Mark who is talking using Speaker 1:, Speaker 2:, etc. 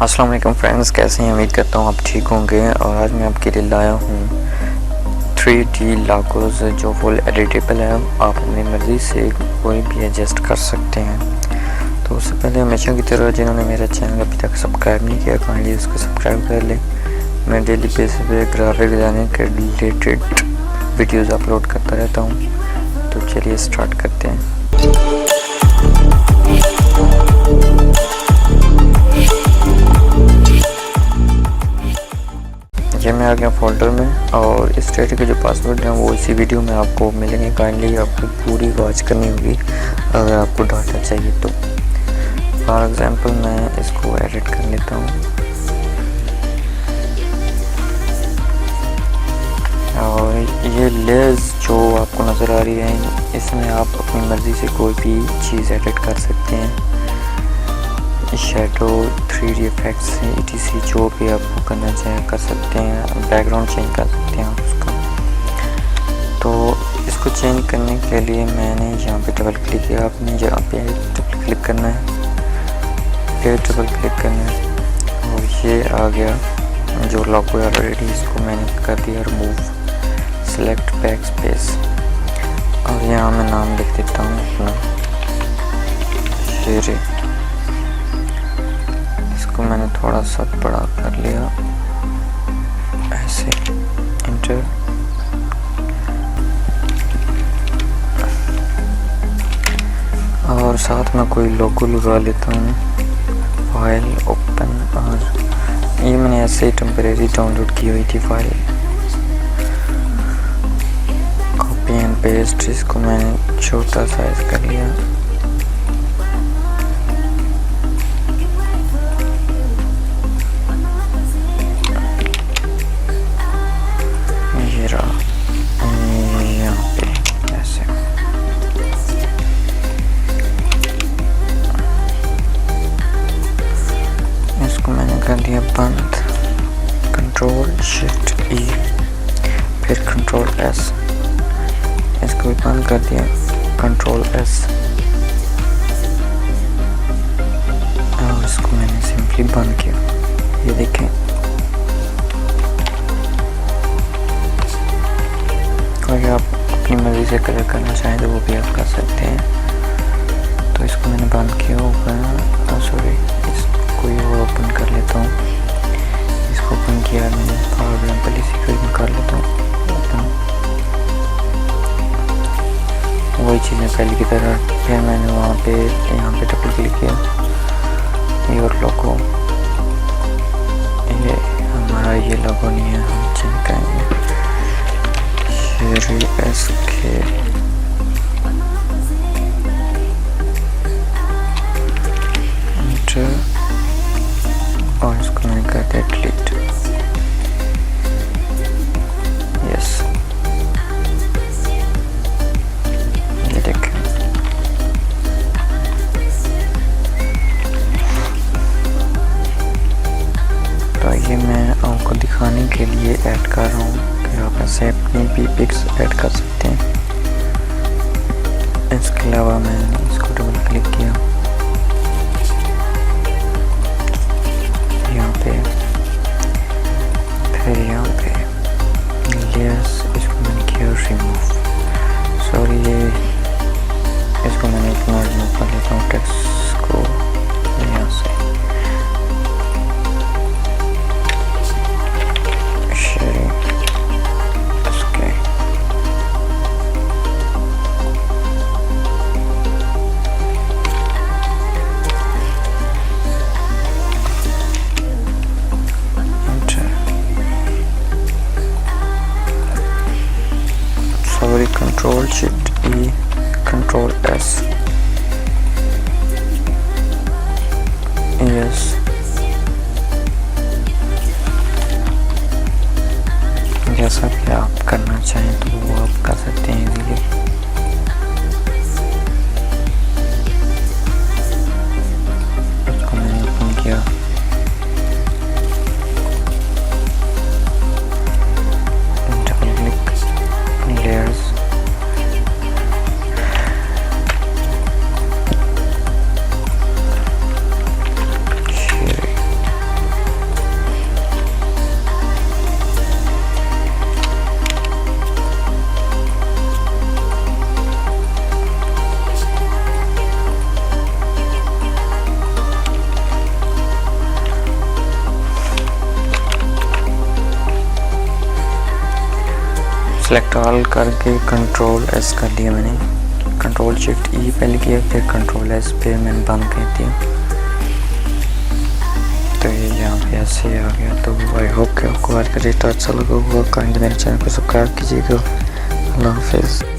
Speaker 1: अस्सलाम वालेकुम फ्रेंड्स, कैसे हैं? उम्मीद करता हूँ आप ठीक होंगे। और आज मैं आपके लिए लाया हूँ 3D लोगोस जो फुल एडिटेबल है। आप अपनी मर्ज़ी से कोई भी एडजस्ट कर सकते हैं। तो उससे पहले हमेशा की तरह जिन्होंने मेरा चैनल अभी तक सब्सक्राइब नहीं किया, काइंडली उसको सब्सक्राइब कर लें। मैं डेली बेसिस पे ग्राफिक डिज़ाइनिंग के रिलेटेड वीडियोज़ अपलोड करता रहता हूँ। तो चलिए स्टार्ट करते हैं। ये मैं आ गया फोल्डर में, और इस स्टेटस के जो पासवर्ड हैं वो इसी वीडियो में आपको मिलेंगे। काइंडली आपको पूरी वॉच करनी होगी अगर आपको डाटा चाहिए तो। फॉर एग्जांपल मैं इसको एडिट कर लेता हूँ, और ये लेयर्स जो आपको नज़र आ रही है इसमें आप अपनी मर्ज़ी से कोई भी चीज़ एडिट कर सकते हैं। शेडो, 3D इफेक्ट्स etc जो भी आपको करना चाहें कर सकते हैं। बैकग्राउंड चेंज कर सकते हैं आप उसका। तो इसको चेंज करने के लिए मैंने यहाँ पे डबल क्लिक किया। आपने यहाँ पे डबल क्लिक करना है, फिर डबल क्लिक करना है, और ये आ गया जो लोगो है ऑलरेडी। इसको मैंने कर दिया रिमूव, सेलेक्ट बैक स्पेस, और यहाँ मैं नाम लिख देता हूँ अपना शेरी। इसको मैंने थोड़ा सा बड़ा कर लिया ऐसे, इंटर। और साथ में कोई लोगो लगा लेता हूँ। फाइल ओपन, और ये मैंने ऐसे ही टेम्परेरी डाउनलोड की हुई थी फाइल। कॉपी एंड पेस्ट, इसको मैंने छोटा साइज कर लिया। कर दिया बंद, कंट्रोल शिफ्ट ई, फिर कंट्रोल एस। इसको भी बंद कर दिया, कंट्रोल एस, और इसको मैंने सिंपली बंद किया। ये देखें, अगर आप अपनी मर्जी से कलर करना चाहें तो वो भी आप कर सकते हैं। तो इसको मैंने बंद किया। ओपन, सॉरी, कोई और ओपन कर लेता हूँ। इसको ओपन किया मैंने, फॉर एग्जाम्पल इसी को भी कर लेता हूँ ओपन। वही चीज़ें पहले की तरह। फिर मैंने वहाँ पे यहाँ पे डबल क्लिक किया, योर लोगो। ये हमारा ये लोगो नहीं है, हम चेंज करेंगे शेरी SK। और इसको मैंने कर दिया डिलीट। यस, ये देखें। तो ये मैं आपको दिखाने के लिए ऐड कर रहा हूँ कि आप ऐसे अपनी भी पिक्स ऐड कर सकते हैं। इसके अलावा मैंने इसको डबल क्लिक किया, फिर यहाँ पे लेयर्स, इसको मैंने किया रिमूव। सॉरी, ये इसको मैंने इतना रिमूव कर लेता हूँ टेक्स्ट को यहाँ से। शेरी SK, कंट्रोल शिफ्ट ई, कंट्रोल एस, यस। जैसा कि आप करना चाहें तो वो आप कर सकते हैं इजीली। इसको मैंने ओपन किया, double click, layers, select all करके कंट्रोल एस कर दिया मैंने, कंट्रोल शिफ्ट ई पहले किया, फिर कंट्रोल एस, फिर मैंने बंद कर दिया। तो ये यहाँ पे ऐसे आ गया। तो आई होप कि आपको आज का डेटा अच्छा लगा होगा। काइंडली मेरे चैनल को सब्सक्राइब कीजिएगा। अल्लाह हाफिज़।